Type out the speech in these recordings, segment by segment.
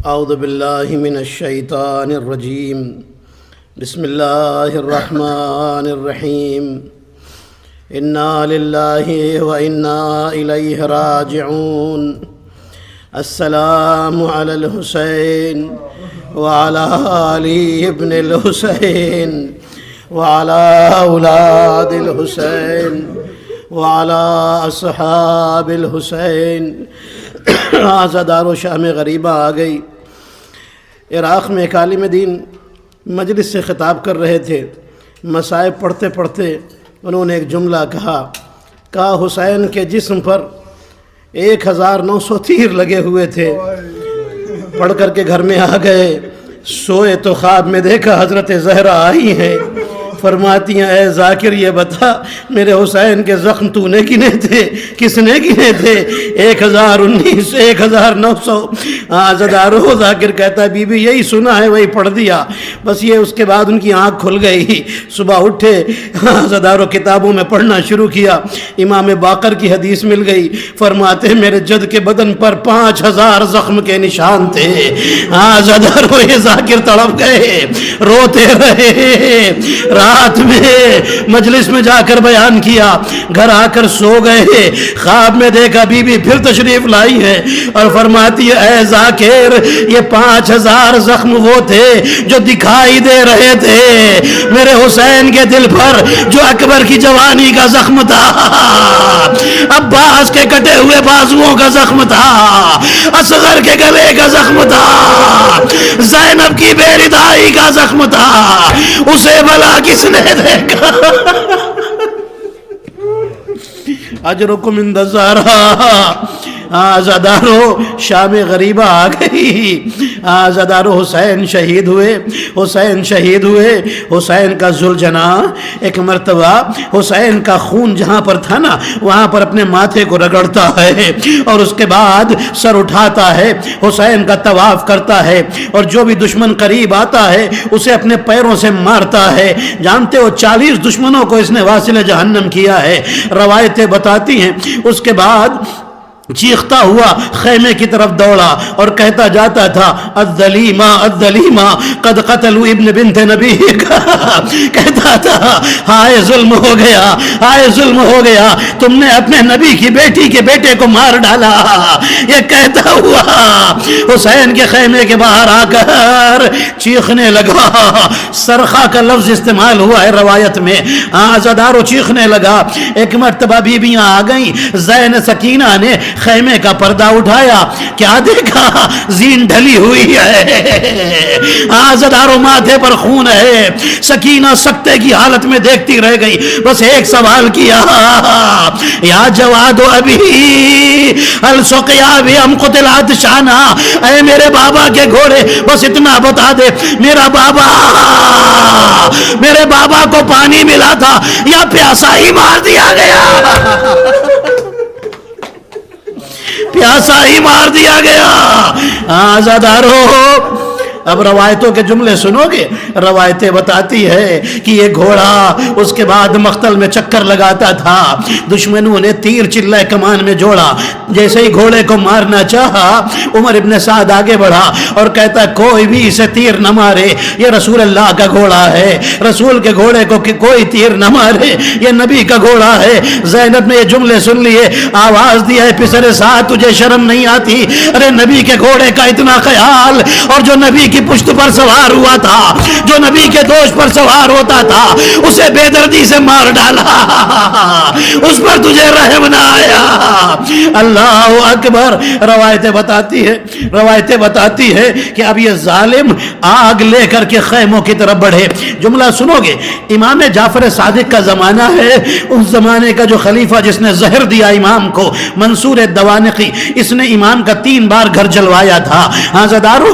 اعوذ باللہ من الشیطان الرجیم بسم اللہ الرحمن الرحیم انا للہ و انا الیہ راجعون السلام علی الحسین وعلی علی ابن الحسین وعلی اولاد الحسین وعلی اصحاب الحسین۔ آزادار و شام غریبہ آ گئی۔ عراق میں ایک عالم دین مجلس سے خطاب کر رہے تھے۔ مصائب پڑھتے پڑھتے انہوں نے ایک جملہ کہا حسین کے جسم پر 1900 تیر لگے ہوئے تھے۔ پڑھ کر کے گھر میں آ گئے، سوئے تو خواب میں دیکھا حضرت زہرا آئی ہیں، فرماتی ہیں اے ذاکر یہ بتا میرے حسین کے زخم تو نے گنے تھے؟ کس نے گنے تھے؟ 1900 آزادارو۔ ذاکر کہتا ہے بی بی یہی سنا ہے وہی پڑھ دیا بس، یہ اس کے بعد ان کی آنکھ کھل گئی۔ صبح اٹھے آزادارو، کتابوں میں پڑھنا شروع کیا، امام باقر کی حدیث مل گئی، فرماتے میرے جد کے بدن پر 5000 زخم کے نشان تھے۔ آزادارو یہ ذاکر تڑپ گئے، روتے رہے۔ رات میں مجلس میں جا کر بیان کیا، گھر آ کر سو گئے۔ خواب میں دیکھا بی بی پھر تشریف لائی ہے اور فرماتی ہے اے ذاکر یہ 5000 زخم وہ تھے جو دکھائی دے رہے تھے میرے حسین کے دل پر، جو اکبر کی جوانی کا زخم تھا، عباس کے کٹے ہوئے بازوؤں کا زخم تھا، اصغر کے گلے کا زخم تھا، زینب کی بے ردائی کا زخم تھا۔ اسے بلا کس نے دیکھا؟ اجرکم عند الزہرا۔ آزادارو شام غریبہ آ گئی۔ آزادارو حسین شہید ہوئے، حسین شہید ہوئے۔ حسین کا ذوالجناح ایک مرتبہ حسین کا خون جہاں پر تھا نا وہاں پر اپنے ماتھے کو رگڑتا ہے اور اس کے بعد سر اٹھاتا ہے، حسین کا طواف کرتا ہے اور جو بھی دشمن قریب آتا ہے اسے اپنے پیروں سے مارتا ہے۔ جانتے ہو 40 دشمنوں کو اس نے واصل جہنم کیا ہے، روایتیں بتاتی ہیں۔ اس کے بعد چیختا ہوا خیمے کی طرف دوڑا اور کہتا جاتا تھا الظلیمہ الظلیمہ قد قتلوا ابن بنت نبی کا، کہتا تھا ہائے ظلم ہو گیا، ہائے ظلم ہو گیا، تم نے اپنے نبی کی بیٹی کے بیٹے کو مار ڈالا۔ یہ کہتا ہوا حسین کے خیمے کے باہر آ کر چیخنے لگا۔ صرخہ کا لفظ استعمال ہوا ہے روایت میں۔ آزادارو چیخنے لگا۔ ایک مرتبہ بیویاں آ گئیں، زین سکینہ نے خیمے کا پردہ اٹھایا، کیا دیکھا؟ زین ڈھلی ہوئی ہے، آزادارو ماتھے پر خون ہے۔ سکینہ سکتے کی حالت میں دیکھتی رہ گئی، بس ایک سوال کیا یا جواد ابھی هل سقیا بھی ام قتل عطشانا، اے میرے بابا کے گھوڑے بس اتنا بتا دے میرے بابا کو پانی ملا تھا یا پیاسا ہی مار دیا گیا؟ پیاسا ہی مار دیا گیا۔ آزادارو اب روایتوں کے جملے سنو گے۔ روایتیں بتاتی ہے کہ یہ گھوڑا اس کے بعد مقتل میں چکر لگاتا تھا، دشمنوں نے تیر چلہ کمان میں جوڑا، جیسے ہی گھوڑے کو مارنا چاہا عمر ابن سعد آگے بڑھا اور کہتا کوئی بھی اسے تیر نہ مارے، یہ رسول اللہ کا گھوڑا ہے، رسول کے گھوڑے کو کوئی تیر نہ مارے، یہ نبی کا گھوڑا ہے۔ زینب نے یہ جملے سن لیے، آواز دیا ہے پسر سعد تجھے شرم نہیں آتی؟ ارے نبی کے گھوڑے کا اتنا خیال، اور جو نبی کی پشت پر سوار ہوا تھا، جو نبی کے دوش پر سوار ہوتا تھا، اسے بے دردی سے مار ڈالا، اس پر تجھے رحم نہ آیا۔ اللہ اکبر۔ روایتیں بتاتی ہے کہ اب یہ ظالم آگ لے کر کے خیموں کی طرف بڑھے۔ جملہ سنو گے، امام جعفر صادق کا زمانہ ہے، اس زمانے کا جو خلیفہ جس نے زہر دیا امام کو، منصور الدوانقی، اس نے امام کا 3 بار گھر جلوایا تھا۔ آزادارو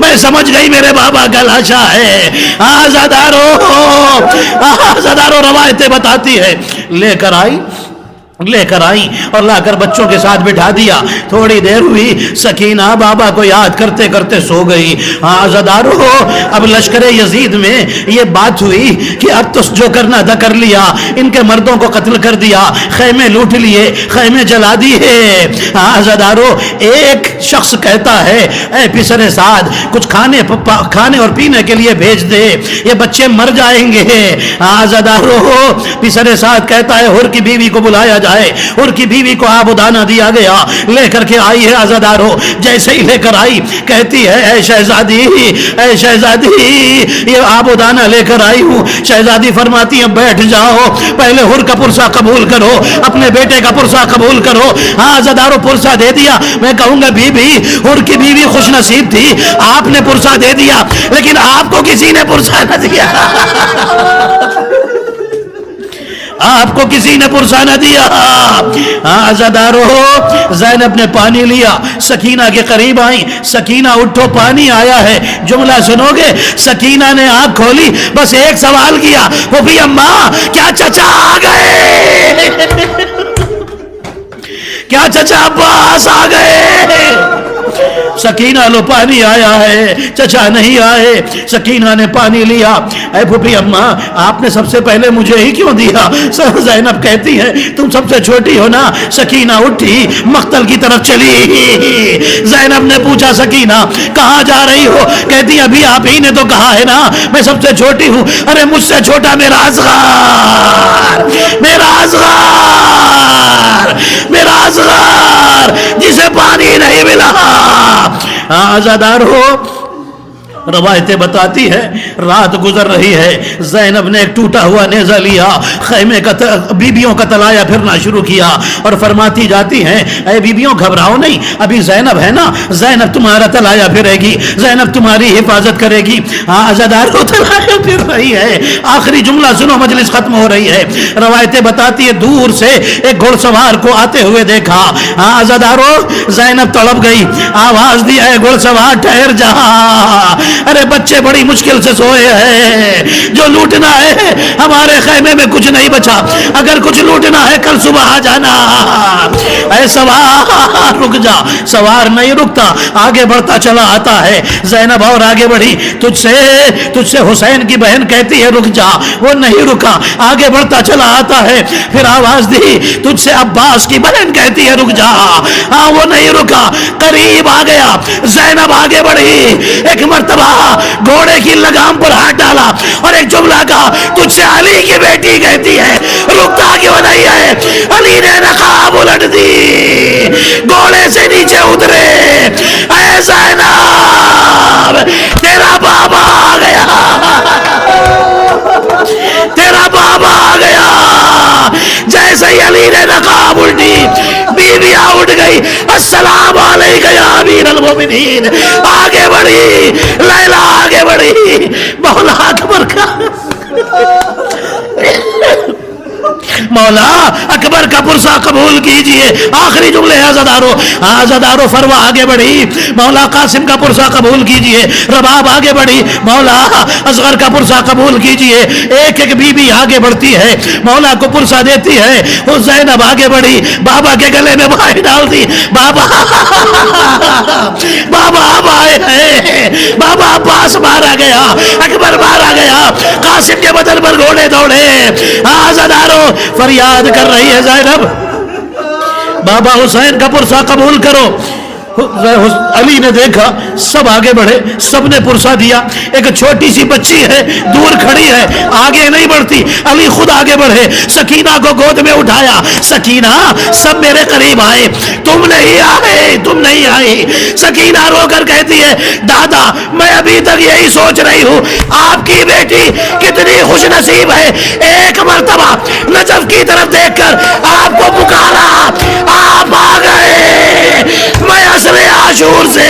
میں سمجھ گئی میرے بابا کا لاشا ہے. آزادارو روایتیں بتاتی ہے لے کر آئی اور لا کر بچوں کے ساتھ بٹھا دیا. تھوڑی دیر ہوئی سکینہ بابا کو یاد کرتے کرتے سو گئی. عزادارو اب لشکر یزید میں یہ بات ہوئی کہ اب تو جو کرنا تھا کر لیا, ان کے مردوں کو قتل کر دیا, خیمے لوٹ لیے, خیمے جلا دیے. عزادارو ایک شخص کہتا ہے اے پسر سعد کچھ کھانے اور پینے کے لیے بھیج دے, یہ بچے مر جائیں گے. عزادارو پسر سعد کہتا ہے حر کی بیوی کو بلایا جائے. ان کی بیوی کو آب و دانہ دیا گیا, لے کر کے آئی ہے. عزادارو جیسے ہی لے کر آئی کہتی ہے اے شہزادی یہ آب و دانہ لے کر آئی ہوں. شہزادی فرماتی ہے بیٹھ جاؤ, پہلے حر کا پرسہ قبول کرو, اپنے بیٹے کا پرسہ قبول کرو. عزادارو پرسہ دے دیا. میں کہوں گا بی بی حر کی بیوی خوش نصیب تھی, آپ نے پرسہ دے دیا, لیکن آپ کو کسی نے پرسہ نہ دیا. آپ کو کسی نے پرسہ نہ دیا. عزادارو زینب نے پانی لیا, سکینہ کے قریب آئی. سکینہ اٹھو پانی آیا ہے. جملہ سنو گے. سکینہ نے آنکھ کھولی, بس ایک سوال کیا, پھوپھی اماں کیا چچا آ گئے؟ کیا چچا عباس آ گئے؟ سکینہ لو پانی آیا ہے. چچا نہیں آئے. سکینہ نے پانی لیا. اے پھوپھی اماں آپ نے سب سے پہلے مجھے ہی کیوں دیا؟ زینب کہتی ہے تم سب سے چھوٹی ہو نا. سکینہ اٹھی مقتل کی طرف چلی. زینب نے پوچھا سکینہ کہاں جا رہی ہو؟ کہتی ابھی آپ ہی نے تو کہا ہے نا میں سب سے چھوٹی ہوں. ارے مجھ سے چھوٹا میرا اصغر جسے پانی نہیں ملا. عزادارو روایتیں بتاتی ہے رات گزر رہی ہے. زینب نے ایک ٹوٹا ہوا نیزہ لیا, خیمے کا بیبیوں کا تلایا پھرنا شروع کیا اور فرماتی جاتی ہیں اے بیبیوں گھبراؤ نہیں, ابھی زینب ہے نا, زینب تمہارا تلایا پھرے گی, زینب تمہاری حفاظت کرے گی. عزادارو تلایا پھر رہی ہے. آخری جملہ سنو, مجلس ختم ہو رہی ہے. روایتیں بتاتی ہے دور سے ایک گھڑ سوار کو آتے ہوئے دیکھا. عزادارو زینب تڑپ گئی, آواز دیا ہے گھڑ سوار ٹھہر جا, ارے بچے بڑی مشکل سے سوئے ہیں, جو لوٹنا ہے ہمارے خیمے میں کچھ نہیں بچا, اگر کچھ لوٹنا ہے کل صبح آ جانا. اے سوار رک جا. سوار نہیں رکتا, آگے بڑھتا چلا آتا ہے. زینب اور آگے بڑھی. تجھ سے حسین کی بہن کہتی ہے رک جا, وہ نہیں رکا, آگے بڑھتا چلا آتا ہے. پھر آواز دی تجھ سے عباس کی بہن کہتی ہے رک جا, ہاں وہ نہیں رکا, قریب آ گیا. زینب آگے بڑھی, ایک مرتبہ گھوڑے کی لگام پر ہاتھ ڈالا اور ایک جملہ کہا تجھ سے علی کی بیٹی کہتی ہے رکتا کیوں نہیں ہے؟ علی نے نقاب الٹ دی, گھوڑے سے نیچے اترے. اے زینب تیرا بابا آ گیا, تیرا بابا آ گیا. جیسے ہی علی نے نقاب الٹی بیویاں اٹھ گئی. السلام علیکم یا امیر المومنین. آگے بڑھی لیلا, آگے بڑھی. مولا اکبر کا مولا اکبر کا پرسہ قبول کیجئے. آخری جملے عزادارو فروا آگے بڑھی, مولا قاسم کا پرسہ قبول کیجئے. رباب آگے بڑھی, مولا اصغر کا پرسہ قبول کیجئے. ایک ایک بی بی آگے بڑھتی ہے, مولا کو پرسہ دیتی ہے. وہ زینب آگے بڑھی, بابا کے گلے میں بھائی ڈال دی. بابا اب آئے ہیں, بابا عباس مارا گیا, اکبر مارا گیا, قاسم کے بدن پر گھوڑے دوڑے. عزادارو فریاد کر رہی ہے زینب بابا حسین کا پرسہ قبول کرو. علی نے دیکھا سب آگے بڑھے, سب نے پرسہ دیا. ایک چھوٹی سی بچی ہے دور کھڑی ہے, آگے نہیں بڑھتی. علی خود آگے بڑھے, سکینہ کو گود میں اٹھایا. سکینہ سب میرے قریب آئے, تم نہیں آئی. سکینہ رو کر کہتی ہے دادا میں ابھی تک یہی سوچ رہی ہوں آپ کی بیٹی کتنی خوش نصیب ہے. ایک مرتبہ نجف کی طرف دیکھ کر آپ کو پکارا, آپ آ گئے. میں عاشور سے